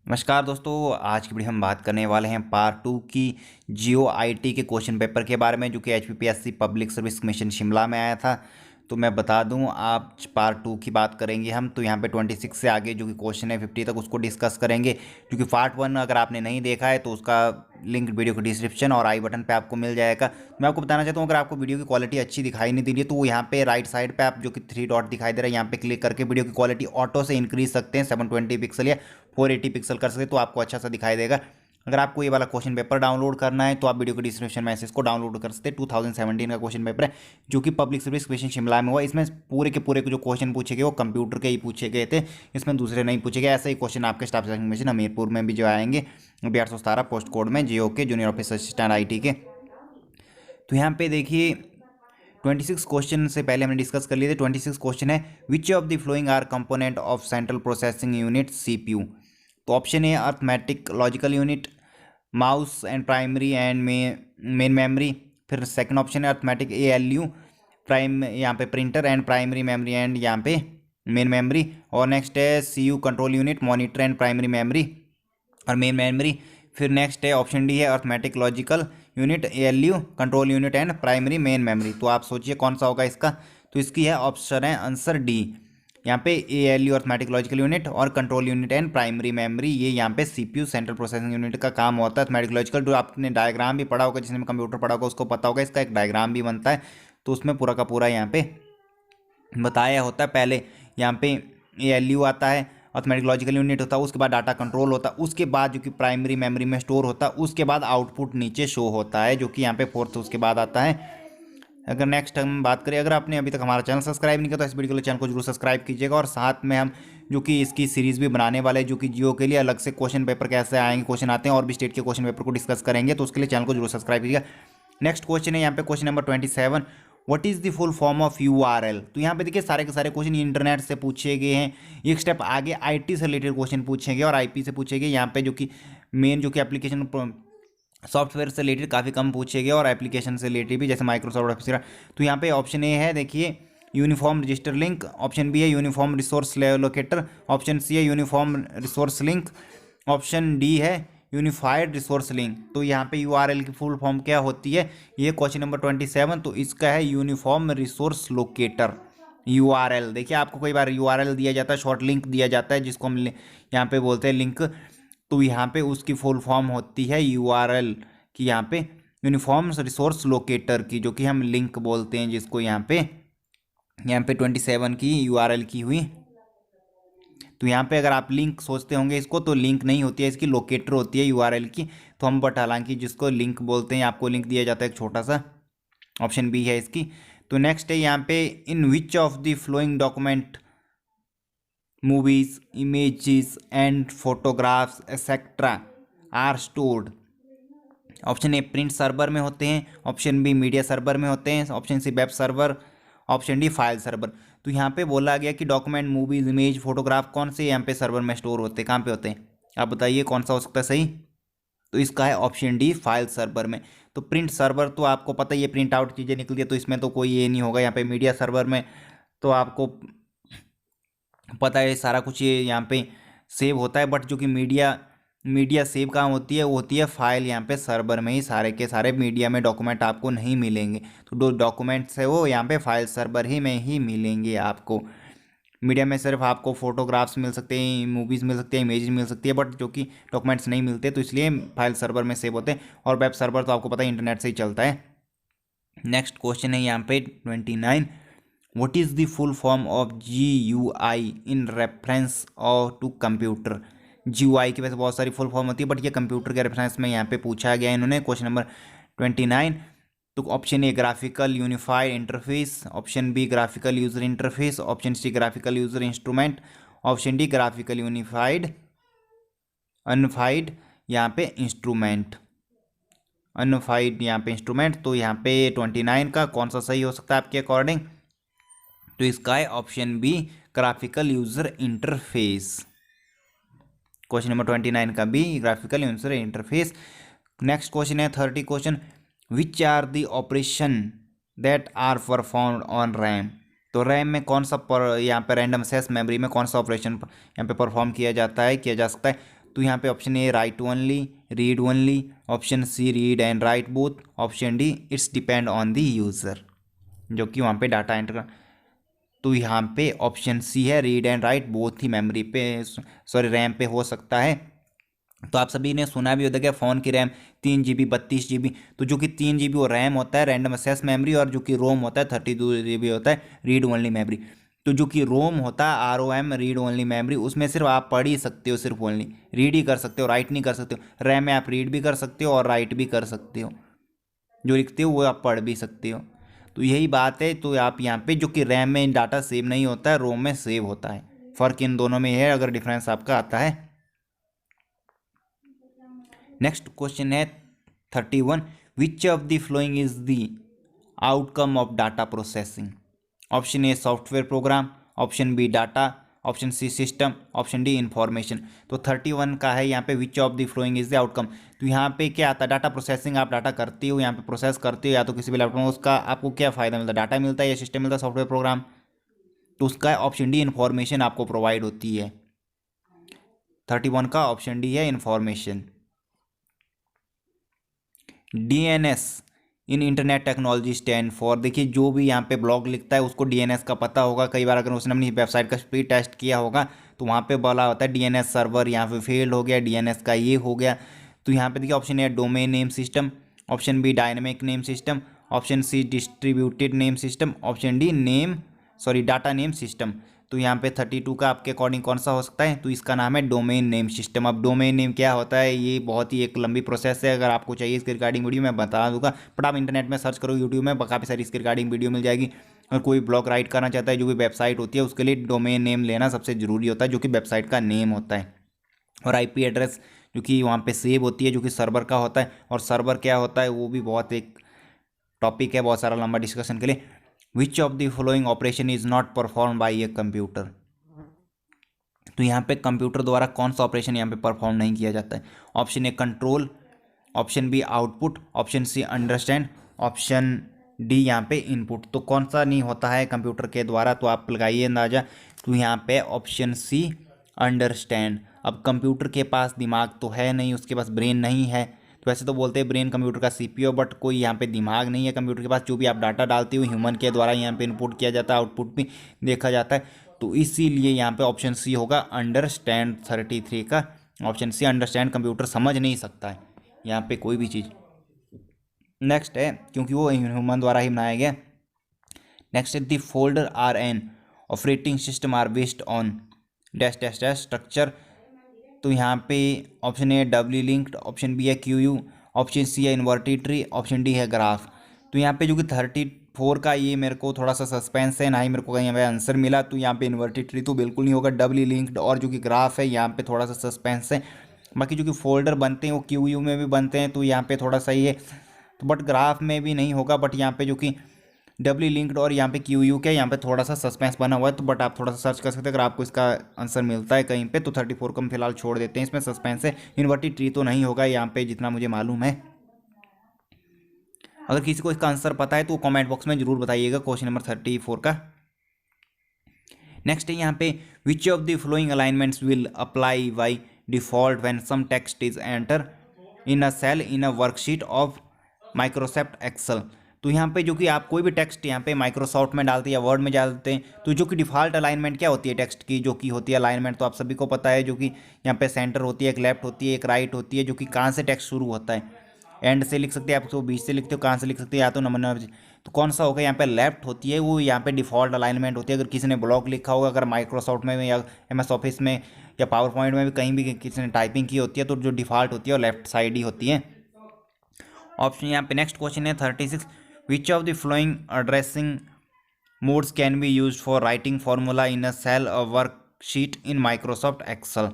नमस्कार दोस्तों। आज की वीडियो हम बात करने वाले हैं पार्ट 2 की जियो आईटी के क्वेश्चन पेपर के बारे में, जो कि HPPSC public service commission Shimla में आया था। तो मैं बता दूं, आप पार्ट 2 की बात करेंगे हम, तो यहाँ पे 26 से आगे जो कि क्वेश्चन है 50 तक उसको डिस्कस करेंगे। क्योंकि पार्ट 1 अगर आपने नहीं देखा है तो उसका लिंक वीडियो के डिस्क्रिप्शन और आई बटन पे आपको मिल जाएगा। मैं आपको बताना चाहता हूँ, अगर आपको वीडियो की क्वालिटी अच्छी दिखाई नहीं दे रही है तो यहाँ पे राइट साइड पे आप जो कि 3 डॉट दिखाई दे रहा है, यहाँ पे क्लिक करके वीडियो की क्वालिटी ऑटो से इंक्रीज सकते हैं 720 पिक्सल या 480 पिक्सल कर सकते, तो आपको अच्छा सा दिखाई देगा। अगर आपको ये वाला क्वेश्चन पेपर डाउनलोड करना है तो आप वीडियो के डिस्क्रिप्शन में इसको डाउनलोड कर सकते हैं। 2017 का क्वेश्चन पेपर है, जो कि पब्लिक सर्विस कमीशन शिमला में हुआ। इसमें पूरे के पूरे जो क्वेश्चन पूछे गए वो कंप्यूटर के ही पूछे गए थे, इसमें दूसरे नहीं पूछे गए। ऐसे ही क्वेश्चन आपके स्टाफ सिलेक्शन कमीशन हमीरपुर में भी जो आएंगे 817 पोस्ट कोड में जियो के जूनियर ऑफिसर असिस्टेंट IT के। तो यहाँ पे देखिए 26 क्वेश्चन से पहले हमने डिस्कस कर लिए थे। 26 क्वेश्चन है, विच of the flowing R component of central processing unit CPU। तो option A arithmetic logical unit, mouse and primary and main memory. फिर सेकंड ऑप्शन है अर्थमेटिक ALU, प्राइम यहाँ पे printer and primary memory and यहाँ पे main memory. और next है CU control unit, monitor and primary memory और main memory. फिर नेक्स्ट है ऑप्शन डी है arithmetic logical unit, ALU control unit and primary main memory. तो आप सोचिए कौन सा होगा इसका। तो इसकी है ऑप्शन है आंसर डी, यहाँ पे ALU अर्थमेटिक लॉजिकल यूनिट और control unit and primary memory, ये यहाँ पे CPU सेंट्रल प्रोसेसिंग यूनिट का काम होता है। अर्थमेटिक लॉजिकल जो आपने डायग्राम भी पढ़ा होगा, जिसने कंप्यूटर पढ़ा होगा उसको पता होगा, इसका एक डायग्राम भी बनता है। तो उसमें पूरा का पूरा यहाँ पे बताया होता है। पहले यहाँ पे ALU आता है, अर्थमेटिक लॉजिकल यूनिट होता है, उसके बाद डाटा कंट्रोल होता है, उसके बाद जो कि प्राइमरी मेमोरी में स्टोर होता है, उसके बाद आउटपुट नीचे शो होता है, जो कि यहाँ पे फोर्थ उसके बाद आता है। अगर नेक्स्ट हम बात करें, अगर आपने अभी तक हमारा चैनल सब्सक्राइब नहीं किया तो इस वीडियो के लिए चैनल को जरूर सब्सक्राइब कीजिएगा। और साथ में हम जो कि इसकी सीरीज़ भी बनाने वाले हैं, जो कि जियो के लिए अलग से क्वेश्चन पेपर कैसे आएंगे, क्वेश्चन आते हैं और भी स्टेट के क्वेश्चन पेपर को डिस्कस करेंगे, तो उसके लिए चैनल को जरूर सब्सक्राइब कीजिएगा। नेक्स्ट क्वेश्चन है यहाँ पे question number 27, what is the full form of URL। तो यहाँ पे देखिए सारे के सारे क्वेश्चन इंटरनेट से पूछे गए हैं। एक स्टेप आगे IT से रिलेटेड क्वेश्चन पूछेंगे और IP से पूछेंगे। यहाँ पे जो कि मेन जो कि एप्लीकेशन सॉफ्टवेयर से रिलेटेड काफ़ी कम पूछे गए और एप्लीकेशन से रिलेटेड भी, जैसे माइक्रोसॉफ्ट ऑफिस। तो यहाँ पे ऑप्शन ए है देखिए uniform register link, option B है uniform resource locator, option C है uniform resource link, option D है यूनिफाइड रिसोर्स लिंक। तो यहाँ पे URL की फुल फॉर्म क्या होती है, ये क्वेश्चन नंबर 27, तो इसका है यूनिफॉर्म रिसोर्स लोकेटर। URL देखिए, आपको कई बार URL दिया जाता है, शॉर्ट लिंक दिया जाता है, जिसको हम यहाँ पे बोलते हैं लिंक। तो यहाँ पे उसकी फुल फॉर्म होती है URL की, यहाँ पे यूनिफॉर्म रिसोर्स लोकेटर की, जो कि हम लिंक बोलते हैं, जिसको यहाँ पे 27 की URL की हुई। तो यहाँ पे अगर आप लिंक सोचते होंगे इसको, तो लिंक नहीं होती है, इसकी लोकेटर होती है URL की। तो हम बट हालांकि जिसको लिंक बोलते हैं, आपको लिंक दिया जाता है एक छोटा सा, ऑप्शन बी है इसकी। तो नेक्स्ट है यहाँ पे, in which of the following document movies images and photographs etcetera are stored. Option A print server में होते हैं, ऑप्शन बी मीडिया सर्वर में होते हैं, option C web server, option D file server. तो यहाँ पे बोला गया कि डॉक्यूमेंट मूवीज इमेज फोटोग्राफ कौन से यहाँ पे सर्वर में स्टोर होते हैं, कहाँ पे होते हैं, आप बताइए कौन सा हो सकता है सही। तो इसका है ऑप्शन डी फाइल सर्वर में। तो प्रिंट सर्वर तो आपको पता ही है, प्रिंट आउट चीज़ें निकलती है, तो इसमें तो कोई ये नहीं होगा। यहाँ पे मीडिया सर्वर में तो आपको पता है सारा कुछ ये यहाँ पे सेव होता है, बट जो कि मीडिया सेव कहाँ होती है, वो होती है फाइल यहाँ पे सर्वर में ही। सारे के सारे मीडिया में डॉक्यूमेंट आपको नहीं मिलेंगे, तो जो डॉक्यूमेंट्स है वो यहाँ पे फाइल सर्वर ही में ही मिलेंगे आपको। मीडिया में सिर्फ आपको फोटोग्राफ्स मिल सकते हैं, मूवीज़ मिल सकती है, इमेज मिल सकती है, बट जो कि डॉक्यूमेंट्स नहीं मिलते, तो इसलिए फाइल सर्वर में सेव होते हैं। और वेब सर्वर तो आपको पता है इंटरनेट से ही चलता है। नेक्स्ट क्वेश्चन है यहाँ पे 29, what is the full form of GUI in reference और टू कंप्यूटर। GUI की वैसे बहुत सारी फुल फॉर्म होती है, बट ये कंप्यूटर के रेफरेंस में यहाँ पे पूछा गया है इन्होंने, क्वेश्चन नंबर 29। तो option A graphical unified interface, option B graphical user interface, option C graphical user instrument, option D graphical unified यहाँ पे इंस्ट्रूमेंट, अनफाइड यहाँ पे इंस्ट्रूमेंट। तो यहाँ पे 29 का कौन सा सही हो सकता है आपके अकॉर्डिंग। तो इसका है option B graphical user interface, question number 29 का B graphical user interface. Next question है 30 question, which are the operation that are performed on RAM. तो रैम में कौन सा यहाँ पे रैंडम एक्सेस मेमोरी में कौन सा ऑपरेशन यहाँ पे परफॉर्म किया जाता है, किया जा सकता है। तो यहाँ पे option A write only, read only, option C read and write both, option D it's depend on the user, जो कि वहाँ पे डाटा एंटर। तो यहाँ पे ऑप्शन सी है read and write both he memory पे, सॉरी रैम पे हो सकता है। तो आप सभी ने सुना भी होता है कि फ़ोन की रैम 3 GB 32 GB, तो जो कि 3 GB वो रैम होता है रैंडम एक्सेस मेमोरी, और जो कि रोम होता है 32 GB होता है रीड ओनली मेमोरी। तो जो कि रोम होता है ROM रीड ओनली मेमोरी, उसमें सिर्फ आप पढ़ ही सकते हो, सिर्फ ओनली रीड ही कर सकते हो, राइट नहीं कर सकते हो। रैम में आप रीड भी कर सकते हो और राइट भी कर सकते हो, जो लिखते हो वो आप पढ़ भी सकते हो। तो यही बात है। तो आप यहाँ पे जो कि रैम में डाटा सेव नहीं होता है, रोम में सेव होता है। फ़र्क इन दोनों में है, अगर डिफरेंस आपका आता है। नेक्स्ट क्वेश्चन है 31, which of the following is the outcome of data processing? Option A software program, option B data, option C system, option D information. तो 31 का है यहाँ पे which of the following is the outcome. तो यहाँ पे क्या आता है, डाटा प्रोसेसिंग, आप डाटा करते हो, यहाँ पे प्रोसेस करते हो या तो किसी भी लैपटॉप में, उसका आपको क्या फ़ायदा मिलता है, डाटा मिलता है या सिस्टम मिलता है, सॉफ्टवेयर प्रोग्राम। तो उसका ऑप्शन डी इंफॉर्मेशन आपको प्रोवाइड होती है। 31 का ऑप्शन डी है information. DNS in internet technology stand for, देखिए जो भी यहाँ पे ब्लॉग लिखता है उसको DNS का पता होगा। कई बार अगर उसने अपनी वेबसाइट का स्पीड टेस्ट किया होगा तो वहाँ पे बोला होता है DNS सर्वर यहाँ पे फेल हो गया, DNS का ये हो गया। तो यहाँ पे देखिए option A domain name system, option B dynamic name system, option C distributed name system, option D data name system. तो यहाँ पे 32 का आपके अकॉर्डिंग कौन सा हो सकता है? तो इसका नाम है डोमेन नेम सिस्टम। अब डोमेन नेम क्या होता है, ये बहुत ही एक लंबी प्रोसेस है। अगर आपको चाहिए इसके रिगार्डिंग वीडियो मैं बता दूंगा, बट आप इंटरनेट में सर्च करो, यूट्यूब में काफ़ी सारी इसके रिगार्डिंग वीडियो मिल जाएगी। और कोई ब्लॉग राइट करना चाहता है, जो भी वेबसाइट होती है, उसके लिए डोमेन नेम लेना सबसे ज़रूरी होता है, जो कि वेबसाइट का नेम होता है। और IP एड्रेस जो कि वहाँ पे सेव होती है, जो कि सर्वर का होता है। और सर्वर क्या होता है वो भी बहुत एक टॉपिक है, बहुत सारा लंबा डिस्कशन के लिए। विच of the following operation is not perform by a computer? तो यहाँ पे कंप्यूटर द्वारा कौन सा ऑपरेशन यहाँ पे परफॉर्म नहीं किया जाता है? Option A control, option B output, option C understand, option D यहाँ पे इनपुट। तो कौन सा नहीं होता है कंप्यूटर के द्वारा? तो आप लगाइए अंदाजा। तो यहाँ पे ऑप्शन सी अंडरस्टैंड। अब कंप्यूटर के पास दिमाग तो है नहीं, उसके पास ब्रेन नहीं है। तो वैसे तो बोलते हैं ब्रेन कंप्यूटर का CPU, बट कोई यहाँ पे दिमाग नहीं है कंप्यूटर के पास। जो भी आप डाटा डालते हो ह्यूमन के द्वारा यहाँ पे इनपुट किया जाता है, आउटपुट भी देखा जाता है। तो इसीलिए यहाँ पे ऑप्शन सी होगा अंडरस्टैंड। 33 का ऑप्शन सी अंडरस्टैंड, कंप्यूटर समझ नहीं सकता है यहाँ पे कोई भी चीज़। नेक्स्ट है, क्योंकि वो ह्यूमन द्वारा ही बनाया गया। नेक्स्ट है the folder are an operating system are based on dash dash dash structure. तो यहाँ पे option A W linked, option B है QU, ऑप्शन सी है इन्वर्टेड ट्री, ऑप्शन डी है ग्राफ। तो यहाँ पे जो कि 34 का ये मेरे को थोड़ा सा सस्पेंस है, ना ही मेरे को कहीं यहाँ आंसर मिला। तो यहाँ पे इन्वर्टेड ट्री तो बिल्कुल नहीं होगा, डब्ल्यू लिंक्ड और जो कि ग्राफ है यहाँ पे थोड़ा सा सस्पेंस है। बाकी जो कि फोल्डर बनते हैं वो QU में भी बनते हैं, तो यहाँ पे थोड़ा सही है। तो बट ग्राफ में भी नहीं होगा, बट यहाँ पे जो कि डब्ल्यू लिंक्ड और यहाँ पे QU क्या, यहाँ पे थोड़ा सा सस्पेंस बना हुआ है। तो बट आप थोड़ा सा सर्च कर सकते हैं अगर आपको इसका आंसर मिलता है कहीं पे। तो 34 को हम फिलहाल छोड़ देते हैं, इसमें सस्पेंस है। इन्वर्टेड ट्री तो नहीं होगा यहाँ पे जितना मुझे मालूम है। अगर किसी को इसका आंसर पता है तो कमेंट बॉक्स में जरूर बताइएगा क्वेश्चन नंबर 34 का। नेक्स्ट है यहाँ पे which of the following alignments will apply by default when some text is enter in a cell in a worksheet of Microsoft Excel. तो यहाँ पे जो कि आप कोई भी टेक्स्ट यहाँ पे माइक्रोसॉफ्ट में डालते हैं या वर्ड में डालते हैं, तो जो कि डिफ़ॉल्ट अलाइनमेंट क्या होती है टेक्स्ट की, जो कि होती है अलाइनमेंट, तो आप सभी को पता है। जो कि यहाँ पे सेंटर होती है, एक लेफ्ट होती है, एक राइट होती है। जो कि कहाँ से टेक्स्ट शुरू होता है, एंड से लिख सकते हैं आप, तो बीच से लिखते हो, कहाँ से लिख सकते हैं, या तो नंबर। तो कौन सा होगा यहाँ पे? लेफ्ट होती है वो, यहाँ पे डिफ़ॉल्ट अलाइनमेंट होती है। अगर किसी ने ब्लॉग लिखा होगा, अगर माइक्रोसॉफ्ट में या MS ऑफिस में या पावर पॉइंट में भी कहीं भी किसी ने टाइपिंग की होती है, तो जो डिफ़ॉल्ट होती है वो लेफ्ट साइड ही होती है। ऑप्शन यहाँ पे नेक्स्ट क्वेश्चन है 36, which of the following addressing modes can be use for writing formula in a cell और वर्कशीट इन माइक्रोसॉफ्ट एक्सेल?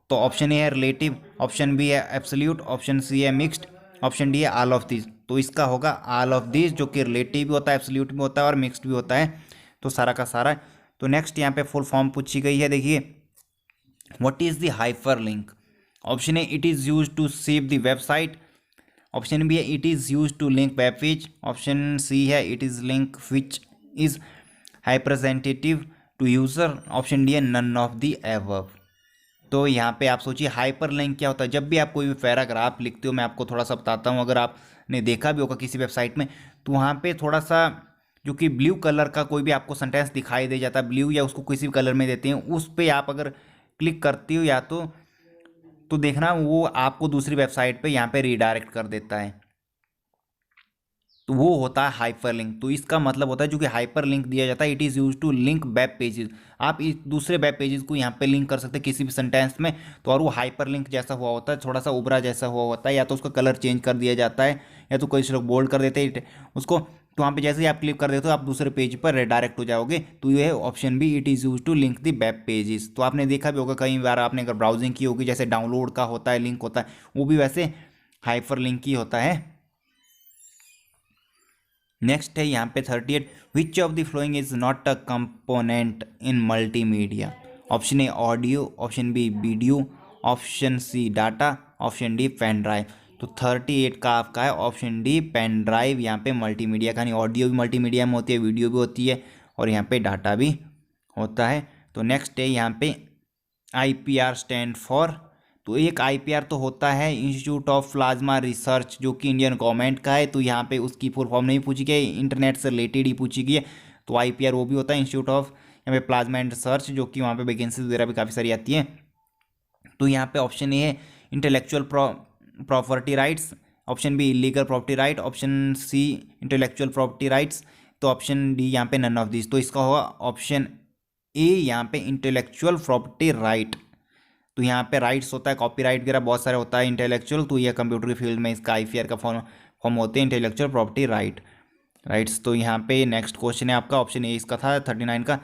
तो ऑप्शन ए है रिलेटिव, ऑप्शन बी है एब्सोल्यूट, ऑप्शन सी है मिक्स्ड, ऑप्शन डी है all of this. तो इसका होगा all of this, जो कि रिलेटिव भी होता है, एब्सोल्यूट भी होता है और मिक्स्ड भी होता है। तो सारा का सारा। तो नेक्स्ट यहाँ पे फुल फॉर्म पूछी गई है, देखिए what is the hyperlink? Option A it is use to save the website, option B है it is use to link web page, option C है it is link which is representative to user, option D है none of the above. तो यहाँ पे आप सोचिए hyper link क्या होता है। जब भी आप कोई भी पैराग्राफ लिखते हो, मैं आपको थोड़ा सा बताता हूँ, अगर आपने देखा भी होगा किसी वेबसाइट में, तो वहाँ पे थोड़ा सा जो कि ब्लू कलर का कोई भी आपको सेंटेंस दिखाई दे जाता है, ब्लू या उसको किसी भी कलर में देते हैं, उस पर आप अगर क्लिक करते हो या तो देखना वो आपको दूसरी वेबसाइट पे यहाँ पे रीडायरेक्ट कर देता है। तो वो होता है हाइपर लिंक। तो इसका मतलब होता है जो कि हाइपर लिंक दिया जाता है, it is use to link web pages. आप इस दूसरे वेब पेजेस को यहाँ पे लिंक कर सकते हैं किसी भी सेंटेंस में। तो और वो हाइपर लिंक जैसा हुआ होता है, थोड़ा सा उभरा जैसा हुआ होता है, या तो उसका कलर चेंज कर दिया जाता है, या तो कोई लोग बोल्ड कर देते हैं उसको। तो वहाँ पे जैसे ही आप क्लिक कर देते हो आप दूसरे पेज पर रिडायरेक्ट हो जाओगे। तो ये ऑप्शन भी, it is use to link the web pages. तो आपने देखा भी होगा कई बार, आपने अगर ब्राउजिंग की होगी, जैसे डाउनलोड का होता है लिंक होता है, वो भी वैसे हाइपर लिंक ही होता है। नेक्स्ट है यहाँ पे 38, which of the following is not a component in multimedia. Option A audio, option B video, option C data, option D pen drive. तो 38 का आपका है ऑप्शन डी पेन ड्राइव। यहाँ पे मल्टीमीडिया का नहीं, ऑडियो भी मल्टीमीडिया में होती है, वीडियो भी होती है, और यहाँ पे डाटा भी होता है। तो नेक्स्ट है यहाँ पे IPR स्टैंड फॉर। तो एक IPR तो होता है इंस्टीट्यूट ऑफ प्लाज्मा रिसर्च, जो कि इंडियन गवर्नमेंट का है। तो यहाँ पे उसकी फुल फॉर्म नहीं पूछी गई, इंटरनेट से रिलेटेड ही पूछी गई है। तो IPR वो भी होता है इंस्टीट्यूट ऑफ यहाँ पे प्लाज्मा एंड रिसर्च, जो कि वहाँ पे वैकेंसीज वगैरह भी काफ़ी सारी आती है। तो यहाँ पे ऑप्शन ए है intellectual property rights, option B illegal property right, option C intellectual property rights, तो ऑप्शन डी यहाँ पे नन ऑफ दिस। तो इसका होगा ऑप्शन ए यहाँ पे इंटेलेक्चुअल प्रॉपर्टी राइट। तो यहाँ पे राइट्स होता है, कॉपीराइट वगैरह बहुत सारे होता है, इंटेलेक्चुअल तो ये कंप्यूटर की फील्ड में इसका IPR का फॉर्म होते हैं इंटेलेक्चुअल प्रॉपर्टी राइट्स। तो यहाँ पे नेक्स्ट क्वेश्चन है आपका, ऑप्शन ए इसका था 39 का।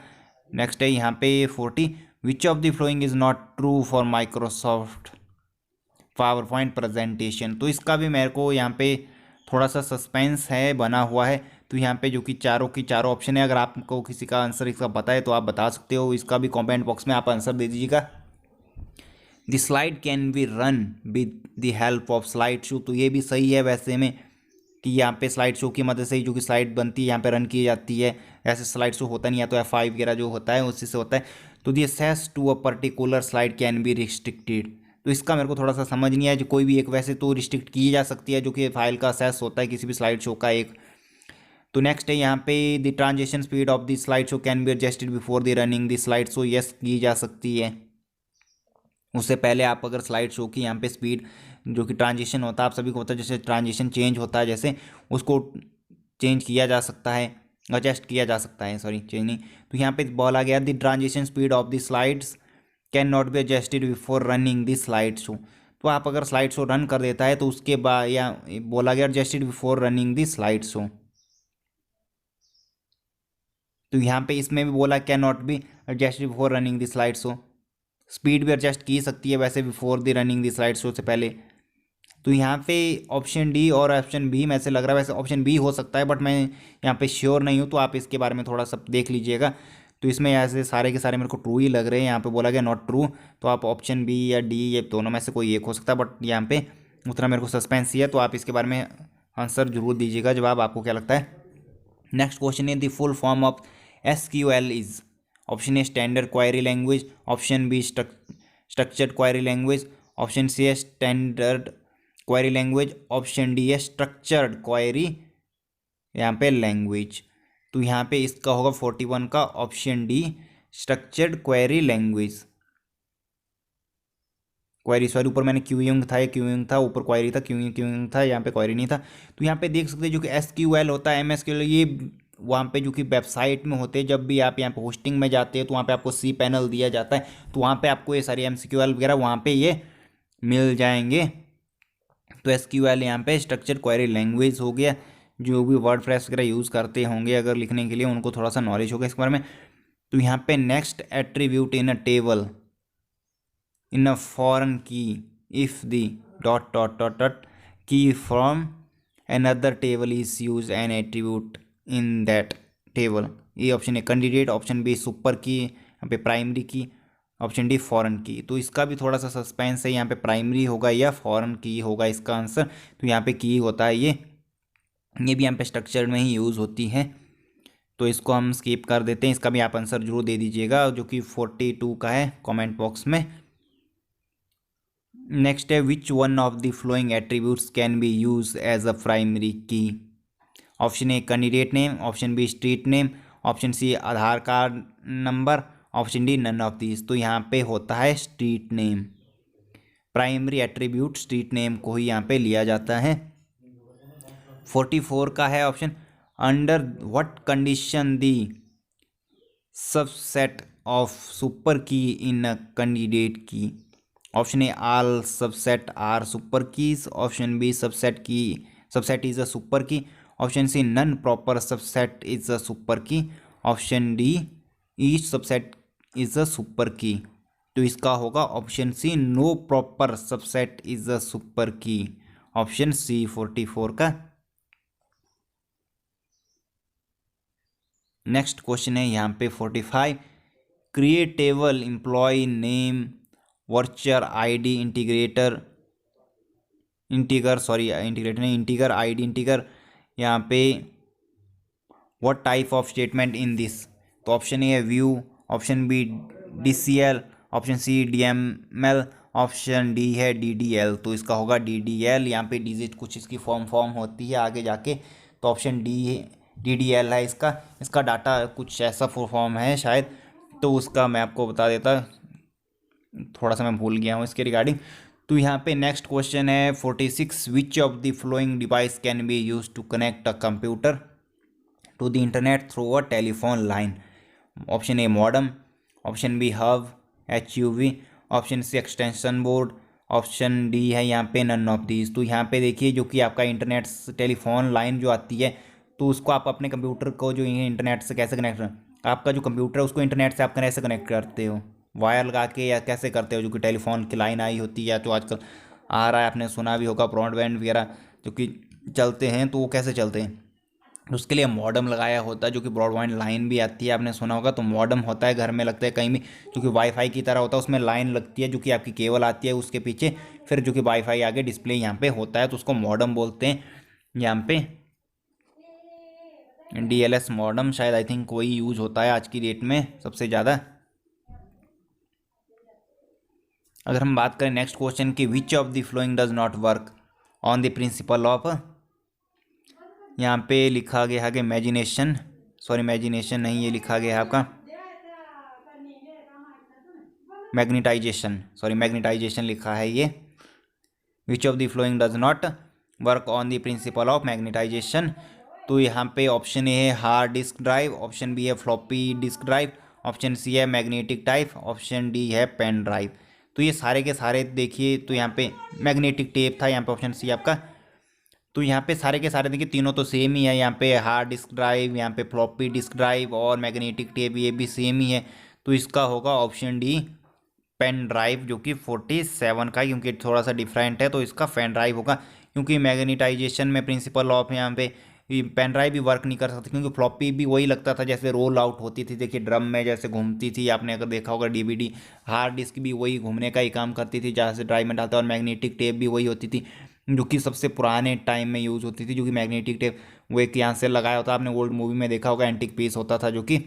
नेक्स्ट है यहाँ पे 40, विच of the following is not true for Microsoft PowerPoint presentation. तो इसका भी मेरे को यहाँ पे थोड़ा सा सस्पेंस है बना हुआ है। तो यहाँ पे जो कि चारों की चारों ऑप्शन है, अगर आपको किसी का आंसर इसका पता है तो आप बता सकते हो, इसका भी कमेंट बॉक्स में आप आंसर दे दीजिएगा। The slide can be run with the help of slide show. तो ये भी सही है वैसे में कि यहाँ पे स्लाइड शो की मदद से ही जो कि स्लाइड बनती है यहाँ पे रन की जाती है। ऐसे स्लाइड शो होता नहीं है, तो F5 वगैरह जो होता है उसी से होता है। तो the access to a particular slide can be restricted. तो इसका मेरे को थोड़ा सा समझ नहीं आया, जो कोई भी एक वैसे तो रिस्ट्रिक्ट की जा सकती है, जो कि फाइल का एक्सेस होता है किसी भी स्लाइड शो का एक। तो नेक्स्ट है यहाँ पे the transaction speed of the slide show can be adjusted before the running the slide show. Yes, की जा सकती है। उससे पहले आप अगर स्लाइड शो की यहाँ पे स्पीड जो कि ट्रांजिशन होता है, आप सभी को पता है, जैसे ट्रांजिशन चेंज होता है, जैसे उसको चेंज किया जा सकता है, एडजस्ट किया जा सकता है, सॉरी चेंज नहीं। तो यहाँ पे बोला गया the transition speed of the slides can not be adjusted before running the slide show. तो आप अगर स्लाइड शो रन कर देता है तो उसके बाद, या बोला गया adjusted before running the slide show. तो यहाँ पे इसमें भी बोला can not be adjusted before running the slide show. Speed भी एडजस्ट की सकती है वैसे before the running the slide show से पहले। तो यहाँ पे ऑप्शन डी और ऑप्शन बी में से लग रहा है, वैसे ऑप्शन बी हो सकता है, बट मैं यहाँ पे श्योर नहीं हूँ, तो आप इसके बारे में थोड़ा सा देख लीजिएगा। तो इसमें ऐसे सारे के सारे मेरे को ट्रू ही लग रहे हैं। यहाँ पे बोला गया नॉट ट्रू, तो आप ऑप्शन बी या डी ये दोनों में से कोई एक हो सकता है, बट यहाँ पे उतना मेरे को सस्पेंस ही है। तो आप इसके बारे में आंसर जरूर दीजिएगा, जवाब आपको क्या लगता है। नेक्स्ट क्वेश्चन है the full form of SQL is. Option A standard query language, option B structured query language, option C है standard query language, option D है स्ट्रक्चर्ड क्वेरी यहाँ पे लैंग्वेज। तो यहाँ पे इसका होगा 41 का option D structured query language. Query, sorry ऊपर मैंने क्यूइंग था, ये क्यूइंग था, ऊपर क्वेरी था, क्यूइंग था, यहाँ पे क्वेरी नहीं था। तो यहाँ पे देख सकते हैं जो कि SQL होता है, MSQL, ये वहाँ पे जो कि वेबसाइट में होते हैं। जब भी आप यहाँ पे होस्टिंग में जाते हैं तो वहाँ पे आपको cPanel दिया जाता है, तो वहाँ पे आपको ये सारी MSQL वगैरह वहाँ पे ये मिल जाएंगे। तो SQL यहाँ पे स्ट्रक्चर क्वेरी लैंग्वेज हो गया। जो भी वर्डप्रेस वगैरह यूज़ करते होंगे अगर लिखने के लिए, उनको थोड़ा सा नॉलेज होगा इसके बारे में। तो यहाँ पे next attribute in a table in a foreign key if the dot key from another table is used an attribute in that table। ये ऑप्शन है कैंडिडेट, ऑप्शन बी सुपर की, यहाँ पे primary key, option D foreign की। तो इसका भी थोड़ा सा सस्पेंस है, यहाँ पे प्राइमरी होगा या फॉरेन की होगा इसका आंसर। तो यहाँ पे की होता है ये भी यहाँ पे स्ट्रक्चर में ही यूज़ होती है, तो इसको हम स्किप कर देते हैं। इसका भी आप आंसर जरूर दे दीजिएगा, जो कि 42 का है, कमेंट बॉक्स में। नेक्स्ट है which one of the following attributes can be use as a primary key. Option A candidate name, option B street name, option C Aadhaar card number, option D none of these. तो यहाँ पे होता है street name. Primary attribute street name को ही यहाँ पे लिया जाता है। 44 का है option, under what condition the subset of super key in a candidate key. Option A all subset are super keys, option B subset is a super key, option C none proper subset is a super key, option D each subset is a super key. तो इसका होगा option C no proper subset is a super key. Option C 44 का। Next question है यहाँ पे 45, create table employ name varchar ID integrator integer ID integer यहाँ पे what type of statement in this. तो ऑप्शन ए है view, option B DCL, option C DML, option D है DDL। तो इसका होगा DDL। यहाँ पे डिजिट कुछ इसकी फॉर्म होती है आगे जाके। तो ऑप्शन डी DDL है इसका डाटा कुछ ऐसा फॉर्म है शायद। तो उसका मैं आपको बता देता, थोड़ा सा मैं भूल गया हूँ इसके रिगार्डिंग। तो यहाँ पे नेक्स्ट क्वेश्चन है 46, which of the following device can be use to connect a computer to the internet through a telephone line. Option A modem, option B hub HUV, option C extension board, option D है यहाँ पे none of these. तो यहाँ पे देखिए जो कि आपका इंटरनेट टेलीफोन लाइन जो आती है, तो उसको आप अपने कंप्यूटर को जो ये इंटरनेट से कैसे कनेक्ट, आपका जो कंप्यूटर है उसको इंटरनेट से आप कैसे कनेक्ट करते हो, वायर लगा के या कैसे करते हो। जो कि टेलीफोन की लाइन आई होती है, तो आजकल आ रहा है, आपने सुना भी होगा ब्रॉडबैंड वगैरह जो कि चलते हैं, तो वो कैसे चलते हैं। उसके लिए मॉडम लगाया होता है, जो कि ब्रॉडबैंड लाइन भी आती है, आपने सुना होगा। तो मॉडम होता है घर में लगता है कहीं भी, जो कि वाईफाई की तरह होता है, उसमें लाइन लगती है जो कि आपकी केबल आती है उसके पीछे, फिर जो कि वाईफाई आगे डिस्प्ले यहाँ पे होता है, तो उसको मॉडम बोलते हैं। यहाँ पे DLS मॉडम शायद आई थिंक कोई यूज होता है आज की डेट में सबसे ज़्यादा। अगर हम बात करें नेक्स्ट क्वेश्चन की, विच of the following does not work on the principle of, यहाँ पे लिखा गया है कि इमेजिनेशन नहीं, ये लिखा गया है आपका मैग्नेटाइजेशन लिखा है ये। Which of the following does not work on the principle of magnetization. तो यहाँ पे ऑप्शन ए है hard disk drive, option B है floppy disk drive, option C है मैग्नेटिक टाइप, ऑप्शन डी है पेन ड्राइव। तो ये सारे के सारे देखिए, तो यहाँ पे मैग्नेटिक टेप था, यहाँ पे ऑप्शन सी आपका। तो यहाँ पे सारे के सारे देखिए तीनों तो सेम ही है, यहाँ पे हार्ड डिस्क ड्राइव, यहाँ पे फ्लॉपी डिस्क ड्राइव और मैग्नेटिक टेप, ये भी सेम ही है। तो इसका होगा ऑप्शन डी पेन ड्राइव, जो कि 47 का, क्योंकि थोड़ा सा डिफरेंट है तो इसका पेन ड्राइव होगा। क्योंकि मैग्नेटाइजेशन में प्रिंसिपल ऑफ यहाँ पे पेन ड्राइव भी वर्क नहीं कर सकती, क्योंकि फ्लॉपी भी वही लगता था जैसे रोल आउट होती थी, देखिए ड्रम में जैसे घूमती थी, आपने अगर देखा होगा DVD। हार्ड डिस्क भी वही घूमने का ही काम करती थी जहाँ से ड्राइव में डालता, और मैग्नेटिक टेप भी वही होती थी जो कि सबसे पुराने टाइम में यूज़ होती थी। जो कि मैग्नेटिक टेप वो एक यहाँ से लगाया होता, आपने ओल्ड मूवी में देखा होगा, एंटिक पीस होता था जो कि।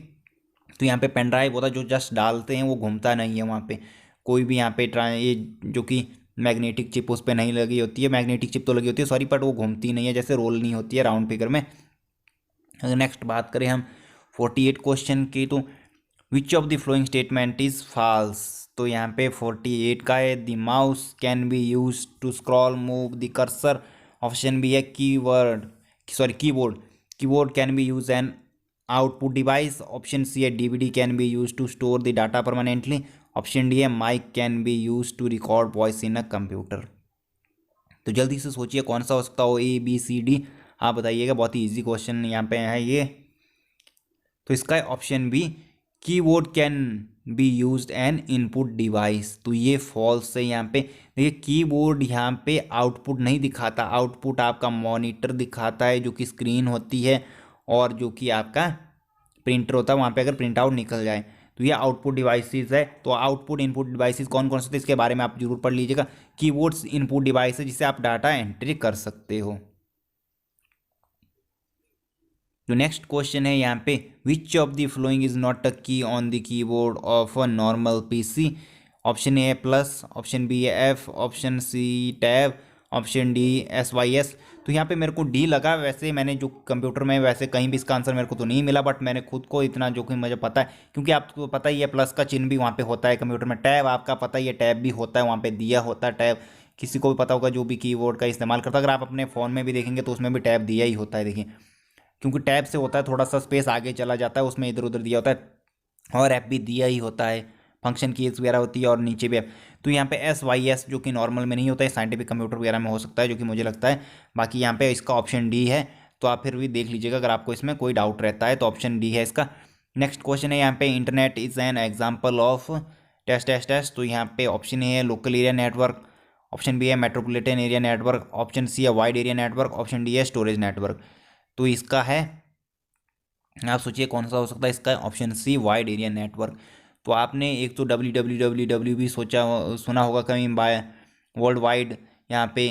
तो यहाँ पे पेन ड्राइव होता है जो जस्ट डालते हैं, वो घूमता नहीं है वहाँ पे कोई भी। यहाँ पे ये जो कि मैग्नेटिक चिप उस पर नहीं लगी होती है, मैग्नेटिक चिप तो लगी होती है सॉरी, बट वो घूमती नहीं है, जैसे रोल नहीं होती है राउंड फिगर में। अगर नेक्स्ट बात करें हम 48 क्वेश्चन की, तो which of the following statement is false. तो यहाँ पे 48 का है the mouse can be use to scroll move the cursor, option B है keyboard can be use an output device, option C है DVD can be use to store the data permanently, option D है mic can be use to record voice in a computer. तो जल्दी से सोचिए कौन सा हो सकता हो, ABCD आप बताइएगा, बहुत ही ईजी क्वेश्चन यहाँ पे है ये। तो इसका है option B keyboard can be use an input device. तो ये फॉल्स है यहाँ पे। देखिए कीबोर्ड यहाँ पे आउटपुट नहीं दिखाता, आउटपुट आपका मॉनिटर दिखाता है जो कि स्क्रीन होती है, और जो कि आपका प्रिंटर होता है, वहाँ पे अगर प्रिंट आउट निकल जाए तो ये आउटपुट डिवाइसेस है। तो आउटपुट इनपुट डिवाइसेस कौन कौन से थे इसके बारे में आप जरूर पढ़ लीजिएगा। कीबोर्ड्स इनपुट डिवाइस है जिससे आप डाटा एंट्री कर सकते हो। जो नेक्स्ट क्वेश्चन है यहाँ पे, which of the following is not a key on the keyboard of a normal PC। Option A plus, option B है F, option C tab, option D SYS। तो यहाँ पे मेरे को डी लगा। वैसे मैंने जो कंप्यूटर में वैसे कहीं भी इसका आंसर मेरे को तो नहीं मिला, बट मैंने खुद को इतना जो कि मुझे पता है, क्योंकि आपको पता ही है प्लस का चिन्ह भी वहाँ पे होता है कंप्यूटर में। टैब आपका पता ही है, टैब भी होता है वहाँ पे दिया होता है टैब, किसी को भी पता होगा जो भी कीबोर्ड का इस्तेमाल करता है। अगर आप अपने फ़ोन में भी देखेंगे तो उसमें भी टैब दिया ही होता है, देखिए, क्योंकि टैब से होता है थोड़ा सा स्पेस आगे चला जाता है, उसमें इधर उधर दिया होता है, और ऐप भी दिया ही होता है, फंक्शन कीज वगैरह होती है और नीचे भी ऐप। तो यहाँ पे SYS जो कि नॉर्मल में नहीं होता है, साइंटिफिक कंप्यूटर वगैरह में हो सकता है, जो कि मुझे लगता है। बाकी यहाँ पे इसका ऑप्शन डी है, तो आप फिर भी देख लीजिएगा अगर आपको इसमें कोई डाउट रहता है, तो ऑप्शन डी है इसका। नेक्स्ट क्वेश्चन है यहाँ पे, internet is an example of test test test. तो यहाँ पे ऑप्शन ए है local area network, option B है metropolitan area network, option C है wide area network, option D है स्टोरेज नेटवर्क। तो इसका है, आप सोचिए कौन सा हो सकता है इसका, option C wide area network. तो आपने एक तो WWW भी सोचा सुना होगा कहीं, बाय वर्ल्ड वाइड, यहाँ पे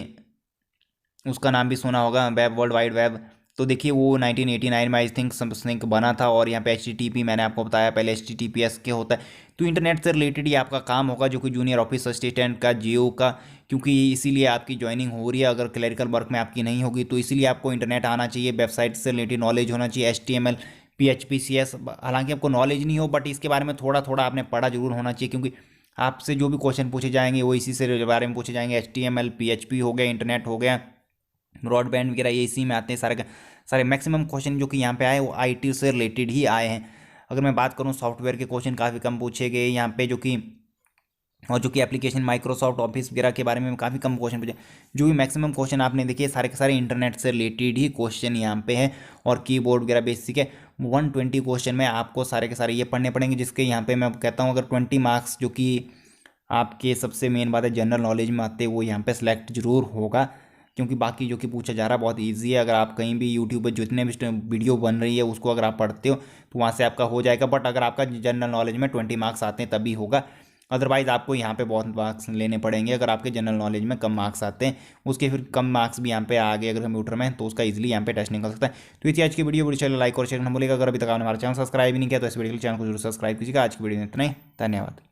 उसका नाम भी सुना होगा, वेब, वर्ल्ड वाइड वेब। तो देखिए वो 1989 में आई थिंक समथिंग बना था, और यहाँ पे HTTP मैंने आपको बताया पहले HTTPS के होता है। तो इंटरनेट से रिलेटेड ही आपका काम होगा, जो कि जूनियर ऑफिस असिस्टेंट का, जियो का, क्योंकि इसीलिए आपकी ज्वाइनिंग हो रही है। अगर क्लरिकल वर्क में आपकी नहीं होगी तो इसीलिए आपको इंटरनेट आना चाहिए, वेबसाइट से रिलेटेड नॉलेज होना चाहिए, HTML PHP CS। हालांकि आपको नॉलेज नहीं हो, बट इसके बारे में थोड़ा थोड़ा आपने पढ़ा जरूर होना चाहिए, क्योंकि आपसे जो भी क्वेश्चन पूछे जाएंगे वो इसी से बारे में पूछे जाएंगे। HTML PHP हो गया, इंटरनेट हो गया, ब्रॉडबैंड वगैरह, ये इसी में आते हैं सारे सारे। मैक्सिमम क्वेश्चन जो कि यहाँ पे आए वो IT से रिलेटेड ही आए हैं। अगर मैं बात करूँ सॉफ्टवेयर के क्वेश्चन काफ़ी कम पूछे गए यहाँ पे, जो कि और जो कि एप्लीकेशन माइक्रोसॉफ्ट ऑफिस वगैरह के बारे में काफ़ी कम क्वेश्चन पूछे। जो भी मैक्सिमम क्वेश्चन आपने देखिए सारे के सारे इंटरनेट से रिलेटेड ही क्वेश्चन यहाँ पे है, और कीबोर्ड वगैरह बेसिक है। 120 क्वेश्चन में आपको सारे के सारे ये पढ़ने पड़ेंगे, जिसके यहाँ पे मैं कहता हूँ अगर 20 मार्क्स जो कि आपके सबसे मेन बात है जनरल नॉलेज में आते हैं, वो यहाँ पे सेलेक्ट जरूर होगा, क्योंकि बाकी जो कि पूछा जा रहा है बहुत इजी है। अगर आप कहीं भी यूट्यूब पर जितने भी वीडियो बन रही है उसको अगर आप पढ़ते हो तो वहाँ से आपका हो जाएगा। बट अगर आपका जनरल नॉलेज में 20 मार्क्स आते हैं तभी होगा, अदरवाइज़ आपको यहाँ पे बहुत मार्क्स लेने पड़ेंगे। अगर आपके जनरल नॉलेज में कम मार्क्स आते हैं, उसके फिर कम मार्क्स भी यहाँ पे आ गए अगर कंप्यूटर में, तो उसका इजीली यहाँ पे टेस्ट निकल सकता है। तो ये थी आज की वीडियो लाइक और शेयर करना भूलिएगा। अगर अभी तक आपने हमारा चैनल सब्सक्राइब नहीं किया तो इस वीडियो के चैनल को जरूर सब्सक्राइब कीजिएगा। आज की वीडियो में इतना ही, धन्यवाद।